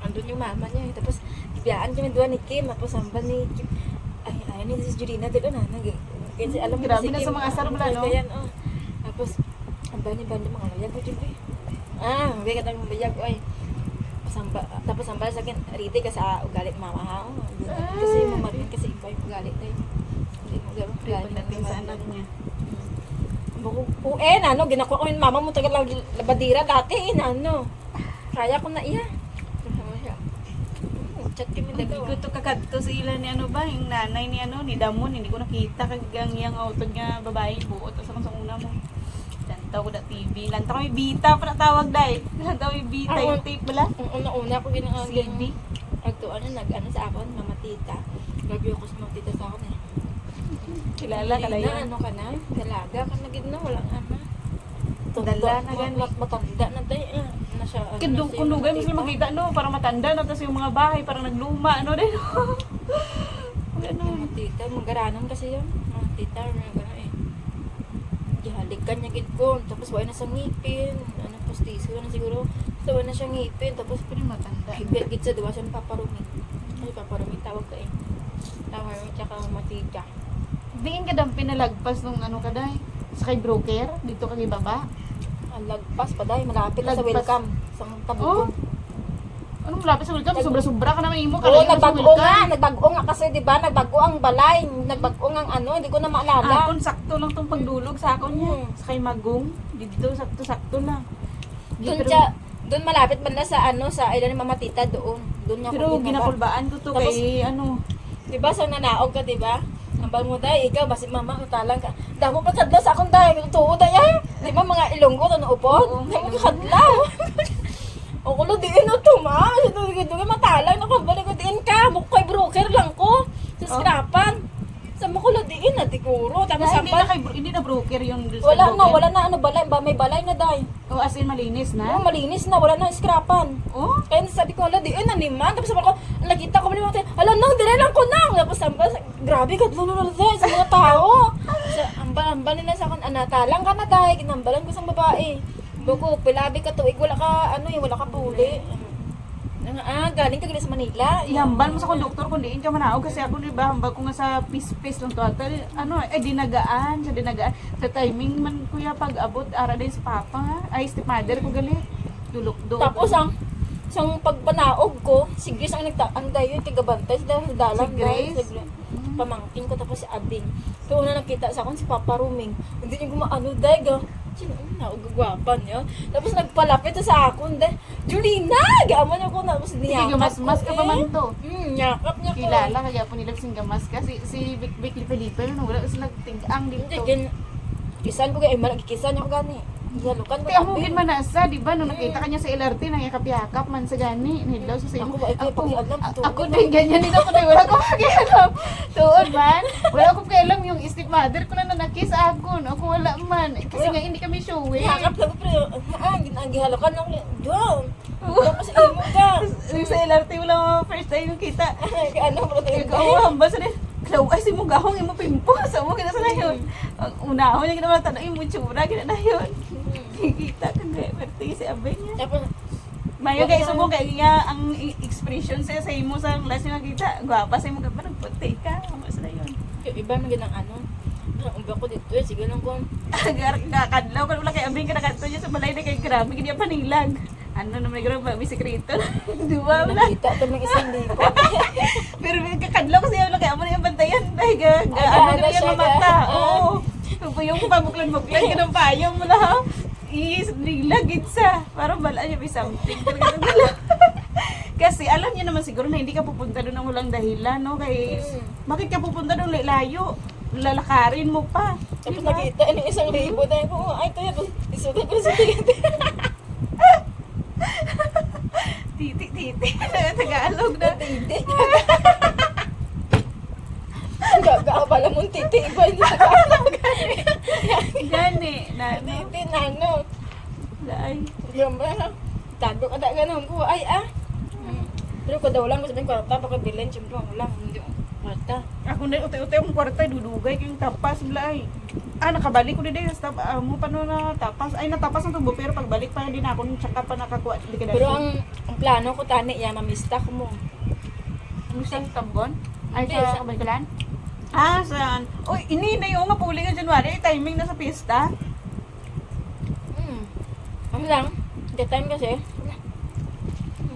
Speaker 2: Andun yung mama niya. Tapos, biyaan kami doon ni Kim. Tapos, hamba ni Kim. Ay, ayaw ni si Julina doon kasi alam mo
Speaker 1: Grabe
Speaker 2: si
Speaker 1: na
Speaker 2: Kim,
Speaker 1: sa mga asar wala, no?
Speaker 2: Yan, Tapos, hamba ni Bandol mga layag ko, Jubi. Hindi ka tayong layag, oy. Tapos, hamba sa akin, rite ka sa ugalit mama, ha? Kasi, mamarin kasi iba yung ugalit, eh. Hindi mo gano'n ugalit.
Speaker 1: Pagdating sa anak niya.
Speaker 2: Ginakuha ko yung mama mo tagal labadira dati, Kaya ko na iya. Chat kami
Speaker 1: Hindi
Speaker 2: dagawa.
Speaker 1: ko to kakadto sa ila ni ano ba, yung nanay ni ni Damon, hindi ko nakita kagang yang auto nga babae buot sa sa una mo. Lantaw ko da TV. Lantaw may bita pa na tawag dai. Lantaw may bita yung tape bala.
Speaker 2: Ang una ko ginang
Speaker 1: CD.
Speaker 2: Agtuan na nag-ano sa akon, mama tita. Review ko sa mga tita sa akon eh.
Speaker 1: Kilala ka na
Speaker 2: Hindi
Speaker 1: yun.
Speaker 2: ano ka na? Dalaga ka na gid na, walang ama.
Speaker 1: Dala na gani.
Speaker 2: Matanda na tayo. Na siya.
Speaker 1: Kung lugay mo sila makita no, para matanda na tapos yung mga bahay parang nagluma ano din.
Speaker 2: Mga tita, magaranon kasi yun. Mga tita, mga gano'n eh. Halikan niya gid ko. Tapos wala na sa ngipin. Postiso na siguro. So wala na siyang ngipin. Tapos
Speaker 1: Pero matanda.
Speaker 2: higit sa diwa siyang paparumi. Ay, paparumi tawag ka eh. Tawag tsaka matita.
Speaker 1: Diin ka dang pinalagpas nung ano ka dai. Sa kay broker dito kay baba.
Speaker 2: Ang lagpas pa dahil malapit na sa
Speaker 1: Lagpas.
Speaker 2: welcome. Sa
Speaker 1: Oh.
Speaker 2: tabugon.
Speaker 1: Anong malapit sa welcome? Sobra-sobra ka naman imo
Speaker 2: Oo,
Speaker 1: kalayo sa
Speaker 2: nagbago nga.
Speaker 1: welcome.
Speaker 2: Nagbago nga kasi, di ba? Nagbago ang balay. Nagbago ang hindi ko na maalala.
Speaker 1: Akon sakto lang tong pagdulog sa akon niya. Sa kay Magong, dito sakto-sakto lang.
Speaker 2: Doon malapit man na sa sa ilan ni Mama Tita doon. Doon niya
Speaker 1: Pero
Speaker 2: binaba.
Speaker 1: ginapulbaan ko to
Speaker 2: Tapos,
Speaker 1: kay ano.
Speaker 2: Di ba sa nanaog ka, di ba? Ang mo dahil ikaw, basi mama, utalang ka. Damo pa kadlaw sa akong dahil, tuo dahil. Di ba mga ilonggo, ano upot?
Speaker 1: Oo,
Speaker 2: Damo ka kadlaw. O kulo, diin o to, ma. Ito ka matalang, nakabalik ko, diin ka. Mukha broker lang ko. Sa scrapan. Sa makulo, diin na, tikuro. Tapos
Speaker 1: Hindi na broker yung
Speaker 2: wala na, balay, may balay na dahil.
Speaker 1: O as in malinis na.
Speaker 2: Oh, malinis na, wala na scrapan.
Speaker 1: Oh,
Speaker 2: Kaya sabi ko, ala, diin na niman. Tapos sabi ko, nakita ko mali mga tayo, ala, nang, dire lang ko nang. Tapos grabe, kadlululul tayo sa mga tao. Ambal nila sa akin, talang ka na dahil, kinambalan ko sa babae. Buko, pilabi ka tuig, wala ka puli. Galing ka gila sa Manila.
Speaker 1: ihambal mo sa konduktor kung diin ka manaog kasi ako di ba hambal ko nga sa piece lang to. Dinagaan sa timing man kuya pag abot ara din sa papa nga. Ay stepmother ko gali. Dulok-do.
Speaker 2: Tapos isang pagpanaog ko, si Grace ang dayo, tigabantay sa dalang.
Speaker 1: Si Grace?
Speaker 2: pamangkin ko tapos si Abing. So una nakita sa akon si Papa Ruming. Hindi niya gumaano dahil ga. Sino na gagwapan niya. Tapos nagpalapit siya sa akon dahil Julina! Gaman ako na tapos
Speaker 3: Sige,
Speaker 2: niyakap
Speaker 3: gamas-mas ka pa man to.
Speaker 2: Niyakap niya ko.
Speaker 3: Kilala kaya po nila singgamas ka. Si Vic Felipe, yun, wala sila tinggang
Speaker 2: Hindi,
Speaker 3: dito.
Speaker 2: kisan ko kaya malagkikisan niya ko gani. Yalukan ko.
Speaker 3: Kaya mo gin manasa, di ba? Nung nakita ka niya sa LRT, nangyakap-yakap man sa gani. Nilaw sa sa'yo.
Speaker 2: Ako ba, ikaw pakialam to.
Speaker 3: Ako din, ganyan din ako na wala ko pakialam. Tuon man, wala ko pakialam yung stepmother ko na nanakis ako. Ako wala man. Kasi nga hindi kami showing.
Speaker 2: Yakap lang ko pero ginagihalukan lang niya. Diyan. Wala ko sa imo ka.
Speaker 1: Sa LRT, wala mo first time yung kita.
Speaker 2: Ano bro tayo ko?
Speaker 1: Ikaw, hambas na Klaw, ay si mo gahong, imo pimpo. Sa mo, kina sa na yun. Ang unahon niya, kina tanong, imo tsura, kina na yun. Kikita ka nga, pwerte si Abay niya.
Speaker 2: Tapos
Speaker 1: Mayo kay sumo kay nga ang expression sa imo sa last niya nakita. Gwapa sa imo ka pa nagputi ka. Hambas na yun.
Speaker 2: yung iba man ganang ano. Umba ko dito sige lang ko.
Speaker 1: Agar kakadlaw ka wala kay Abay ka nakato niya sa balay na kay grabe kanya panilag. Ano naman garo ba may sekreto. Di ba wala.
Speaker 2: Nakita to ng isang libo.
Speaker 1: Pero may kakadlaw kasi wala kay amo na yung bantayan dahil ano
Speaker 2: Aga
Speaker 1: na yan
Speaker 2: siya,
Speaker 1: mamata.
Speaker 2: ga.
Speaker 1: Oo. Yung pabuklan-buklan ka ng payong mo na ha. Nilagid sa. Parang bala niya may something. Kasi alam niya naman siguro na hindi ka pupunta doon ng walang dahilan, no? Kay, bakit ka pupunta doon layo? Lalakarin mo pa.
Speaker 2: Tapos
Speaker 1: Diba?
Speaker 2: nakita ng isang libo dahil ko ay kaya isulat ko sa ticket.
Speaker 1: Titi. Tagalog na.
Speaker 2: Titi. Gaga pala mong titi iba yung Tagalog.
Speaker 1: Gani. Nano.
Speaker 2: Titi na ano.
Speaker 1: Dahil.
Speaker 2: Yung ba? Tago ka da ganun ko ay Pero ko daw lang sabihin ko tapos ko bilhin siyempre wala hindi mata.
Speaker 1: Ako na uti-uti ang kwarta dudugay kayong tapas blay. Nakabalik ko din sa mo pa no na tapas. Ay natapas ang tubo pero pagbalik pa din ako tsaka pa nakakuha di ka
Speaker 2: Pero ang plano ko tani ya mamista ko mo.
Speaker 3: Ano siyang tambon? Ay,
Speaker 2: Hindi,
Speaker 3: sa
Speaker 2: sa-
Speaker 3: Kabaykalan?
Speaker 1: saan? Oy, ini na yung mapuli ng January, timing na sa pista.
Speaker 2: Ano lang? The time kasi.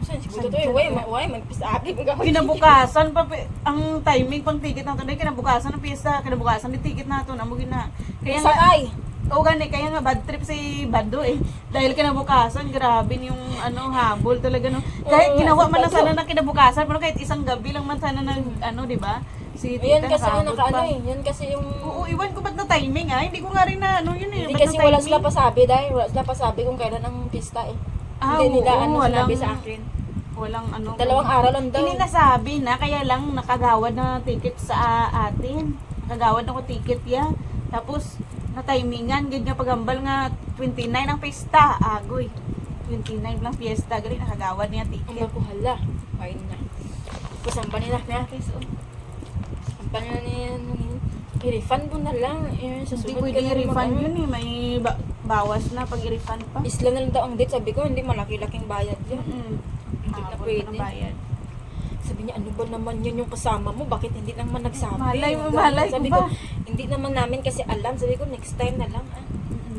Speaker 2: Saan siguro to eh. Way, magpasabi mo ka.
Speaker 1: Kinabukasan pa ang timing pang ticket nato dahil kinabukasan ng pista, kinabukasan ng ticket nato namugin na. Kaya nga
Speaker 2: Sakay.
Speaker 1: gani kaya nga bad trip si Bado eh. Dahil kinabukasan grabe yung habol talaga no. Kahit
Speaker 2: Oo,
Speaker 1: ginawa
Speaker 2: si
Speaker 1: man lang
Speaker 2: Bado.
Speaker 1: sana na kinabukasan pero kahit isang gabi lang man sana nag di ba? Si
Speaker 2: Yan
Speaker 1: Tita
Speaker 2: kasi yung
Speaker 1: nakahabol
Speaker 2: nakaano
Speaker 1: pa.
Speaker 2: eh. Yan kasi yung...
Speaker 1: Oo, iwan ko ba't na timing Hindi ko nga rin na yun eh.
Speaker 2: Hindi
Speaker 1: ba't
Speaker 2: kasi
Speaker 1: na
Speaker 2: wala
Speaker 1: timing?
Speaker 2: sila pasabi dahil wala sila pasabi kung kailan ang pista eh. Hindi nila
Speaker 1: oo,
Speaker 2: sinabi sa akin.
Speaker 1: Walang
Speaker 2: Dalawang araw lang daw.
Speaker 1: Hindi nasabi na, kaya lang nakagawad na ticket sa atin. Nakagawad na ko ticket ya. Tapos, na-timingan, gid nga pagambal nga 29 ang pesta. Agoy. 29 lang fiesta, gali nakagawad niya
Speaker 2: Ang
Speaker 1: ticket.
Speaker 2: makuhala. Kain na. Pasampa nila na. Sampa nila niya. I-refund mo na lang. Sa
Speaker 1: Hindi
Speaker 2: sunod
Speaker 1: pwede
Speaker 2: ka na
Speaker 1: i-refund
Speaker 2: mag-ano.
Speaker 1: yun eh. May bawas na pag i-refund pa.
Speaker 2: Isla na lang daw ang date. Sabi ko, hindi malaki-laking bayad yan. Hindi na
Speaker 1: Habol
Speaker 2: pwede.
Speaker 1: pa ng bayad.
Speaker 2: Sabi niya, ano ba naman yun yung kasama mo? Bakit hindi lang man nagsabi?
Speaker 1: Malay
Speaker 2: Sabi
Speaker 1: ko
Speaker 2: ko,
Speaker 1: ba?
Speaker 2: hindi naman namin kasi alam. Sabi ko, next time na lang.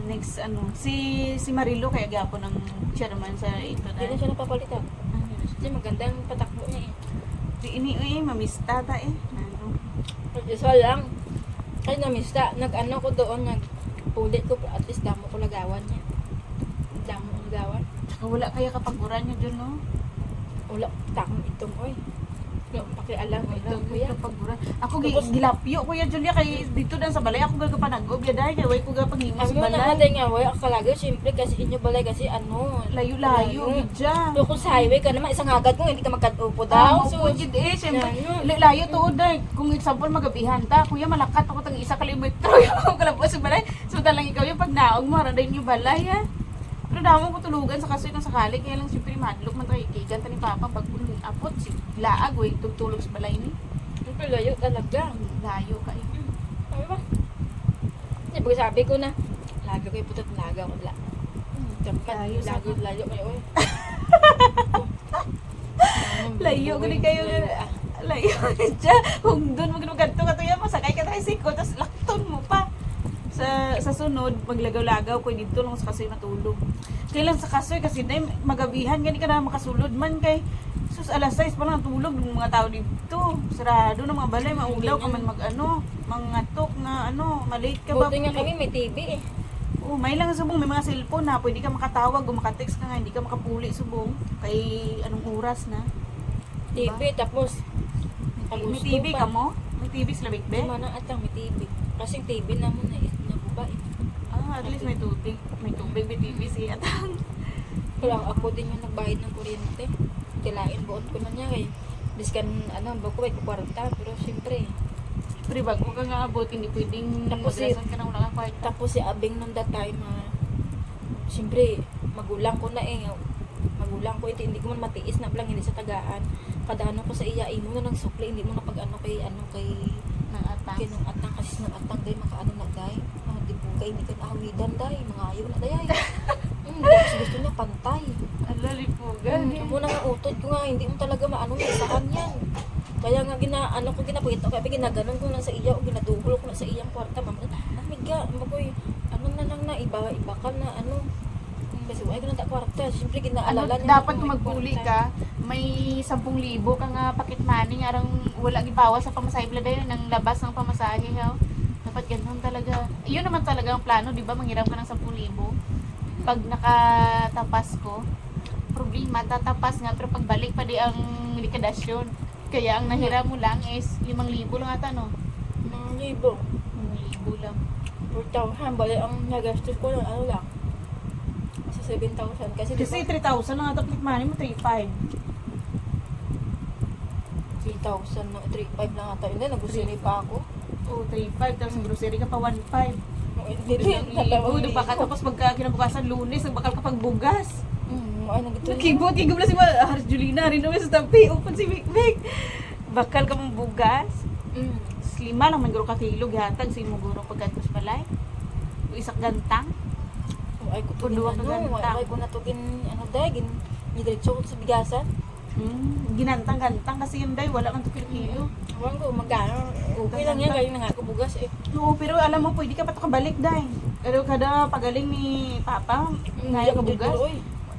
Speaker 1: Next si Marilo kaya gapo ng siya naman sa ito
Speaker 2: Hindi na
Speaker 1: na.
Speaker 2: siya napapalitan. Kasi maganda ang patakbo niya eh.
Speaker 1: Ini mamista ta eh. Ano?
Speaker 2: So lang. Ay namista, nag-ano ko doon, nagpulit ko, at least damo ko lagawan niya. Damo ko lagawan.
Speaker 1: Tsaka wala kaya kapaguran niya dyan, no?
Speaker 2: Wala, takong itong, oy. Yung pakialam mo itong, kuya.
Speaker 1: Kapaguran. Ako
Speaker 2: Tapos-
Speaker 1: gilapyo kuya Julia kay dito dan sa balay ako gagapanagog ya dahil kay way ko gapangimo sa
Speaker 2: Ang mga
Speaker 1: balay.
Speaker 2: natin nga, way, akalaga, siyempre, kasi inyo balay, kasi ano,
Speaker 1: Layo-layo gidya.
Speaker 2: So kung sa highway ka naman, isang agad kung hindi ka magkatupo daw.
Speaker 1: So, gid siyempre,
Speaker 2: Ano?
Speaker 1: layo tuod dahil. Kung example magabihan ta, kuya malakat ako tag 1 kilometro yung kalabas sa balay. So talang ikaw yung pag naog mo, randay yung balay ha. Pero damo ko tulugan sa kasoy ng sakali, kaya lang siyempre madlok man tayo ikigan ta ni Papa pag apot si laag way tugtulog sa balay ni.
Speaker 2: Siyempre, layo talaga.
Speaker 1: Layo kay.
Speaker 2: Sabi ba? Siyempre, sabi ko na, lago kayo putot, laga ko la. Tampan,
Speaker 1: Layo sa-
Speaker 2: layo kayo, oy.
Speaker 1: Layo ko ni kayo nga. Layo dyan. Kung doon mo ganito ka tuya, masakay ka tayo siko, tapos lakton mo pa. Sa sunod, maglagaw-lagaw ko dito lang sa kasoy matulog. Kailan sa kasoy kasi dahil magabihan, gani ka na makasulod man kay sus Tapos alas 6 pa lang tulog ng mga tao dito. Sarado ng mga balay, maulaw ka man mangatok na malate ka ba?
Speaker 2: Buti nga kami may TV eh.
Speaker 1: Oh, may lang subong, may mga cellphone na pwede ka makatawag o makatext ka nga, hindi ka makapuli subong kay anong oras na.
Speaker 2: TV, tapos
Speaker 1: May
Speaker 2: Agosto
Speaker 1: TV
Speaker 2: pa.
Speaker 1: ka mo? May TV sila Big
Speaker 2: Di
Speaker 1: Be?
Speaker 2: man ang atang may TV. Kasi yung TV na mo na nabuba eh.
Speaker 1: Ah, at least may tubig. May tubig, may TV siya.
Speaker 2: Kaya ako din yung nagbayad ng kuryente. Kilain buon ko man niya kay biskan bago may kwarta pero siyempre
Speaker 1: Pero bago ka nga abot, hindi pwedeng
Speaker 2: Tapos
Speaker 1: madrasan ka na wala kang kwarta.
Speaker 2: tapos si Abing nung that time siyempre magulang ko na magulang ko hindi ko man matiis na lang hindi sa tagaan kada ko sa iya imo na ng sukli hindi mo na pag kay
Speaker 3: Nang atang.
Speaker 2: kinong atang kasi nung atang day makaano na day di po kay hindi ka naawidan day mga ayaw na day tapos gusto niya pantay
Speaker 1: Alali po, gani.
Speaker 2: Amo na nga utod ko nga hindi mo talaga maano sa kanyan kaya nga ko ginapagito kaya ginaganon ko na sa iya o ginadugol ko na sa iyang kwarta mamaya amiga magoy na lang na iba ka na kasi wala ka na kwarta siyempre ginaalala niya
Speaker 3: Dapat kung magpuli ka, may 10,000 ka nga pocket money nga arang wala gibawas sa pamasahe bla dayon ng labas ng pamasahe ha. Dapat ganun talaga. Iyon naman talaga ang plano, di ba? Manghiram ka ng 10,000. Pag nakatapas ko, problema, tatapas nga pero pagbalik pa di ang likadasyon. Kaya ang nahiram mo lang is 5,000 lang ata no.
Speaker 2: mga libo
Speaker 3: 5,000 lang.
Speaker 2: 4,000 bali ang nagastos ko lang lang sa 7,000 kasi
Speaker 1: Kasi 3,000 lang ata click money mo, 3,500.
Speaker 2: 3,000 na 3,500 lang ata hindi nagusili pa ako
Speaker 1: Oh, 3,500. Tapos grocery ka pa 1,500.
Speaker 2: hindi
Speaker 1: Oh, baka tapos pagka kinabukasan lunes, nagbakal ka pagbugas.
Speaker 2: ay nagito
Speaker 1: Nakibot, kigom lang si Haris Julina, rin naman sa tabi, open si Vic. Bakal ka mong bugas. Lima lang man guro ka kilo, gihatag sa imo guro pagkatos palay. O isak gantang.
Speaker 2: ay ko to
Speaker 1: Kuduwa ka ganta.
Speaker 2: ay ko na to day diretso ko sa bigasan
Speaker 1: Ginantang-gantang kasi yun day, wala kang 2 kilo.
Speaker 2: Awan ko, magkano? Okay lang yan, kayo na nga ako bugas eh.
Speaker 1: Oo, pero alam mo, pwede ka pa ito kabalik day. Pero kada pagaling ni Papa, ngaya ka bugas.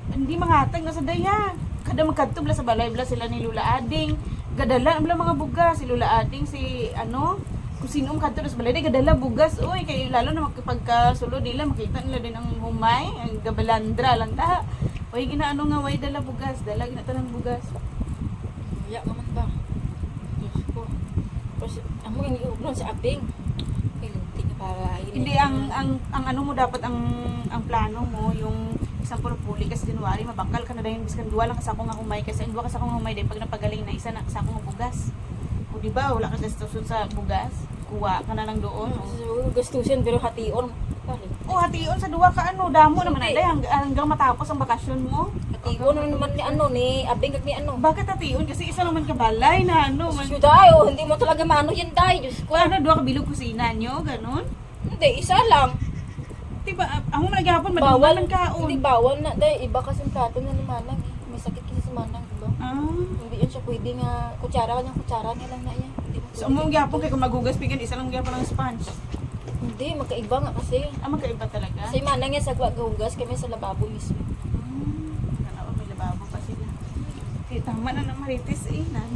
Speaker 1: Hindi mangatag na sa daya. Kada magkadto bla sa balay bla sila ni Lula Ading. Gadala bla mga bugas si Lula Ading si kung sino ang kadto sa balay day gadala bugas. Oy kay lalo na magpagkasulod nila makita nila din ang humay, ang gabalandra lang ta. Oy ginaano nga way dala bugas, dala ginatanan bugas.
Speaker 2: Ya naman ba? Diyos ko. Tapos, amo yung iublon sa abing. Ilinti na para
Speaker 1: Hindi ang ano mo dapat ang plano mo yung isang purpuli kasi January mabakal ka na dahil biskan duwa lang kasako nga humay kasi ang duwa kasako nga humay dahil pag napagaling na isa na kasako nga bugas. O di ba wala ka gastuson sa bugas, kuha ka na lang doon.
Speaker 2: So, gastusin pero hation. Pare.
Speaker 1: O hation sa duwa ka damo naman na dahil hanggang matapos ang bakasyon mo.
Speaker 2: Hation naman ni abing kag ni
Speaker 1: Bakit hation? Kasi isa lang man kabalay na man.
Speaker 2: Diyos tayo, hindi mo talaga maano yan day. Diyos ko.
Speaker 1: Duwa ka bilog kusina nyo, ganun.
Speaker 2: Hindi, isa lang.
Speaker 1: Diba, ako man naghihapon,
Speaker 2: Bawal.
Speaker 1: madungan man kaon.
Speaker 2: Hindi, bawal na. Day, iba kasi yung plato na ni Manang eh. May sakit kasi si Manang, diba? Hindi yan siya pwede nga, kutsara niya lang na yan. Hindi mo
Speaker 1: So, umong gyapon kay kung magugas pigan isa lang gyapon ng sponge.
Speaker 2: Hindi, magkaiba nga kasi.
Speaker 1: Magkaiba talaga.
Speaker 2: Kasi Manang yan sa gahugas kami sa lababo mismo.
Speaker 1: May lababo pa sila. Kaya tama na ng marites na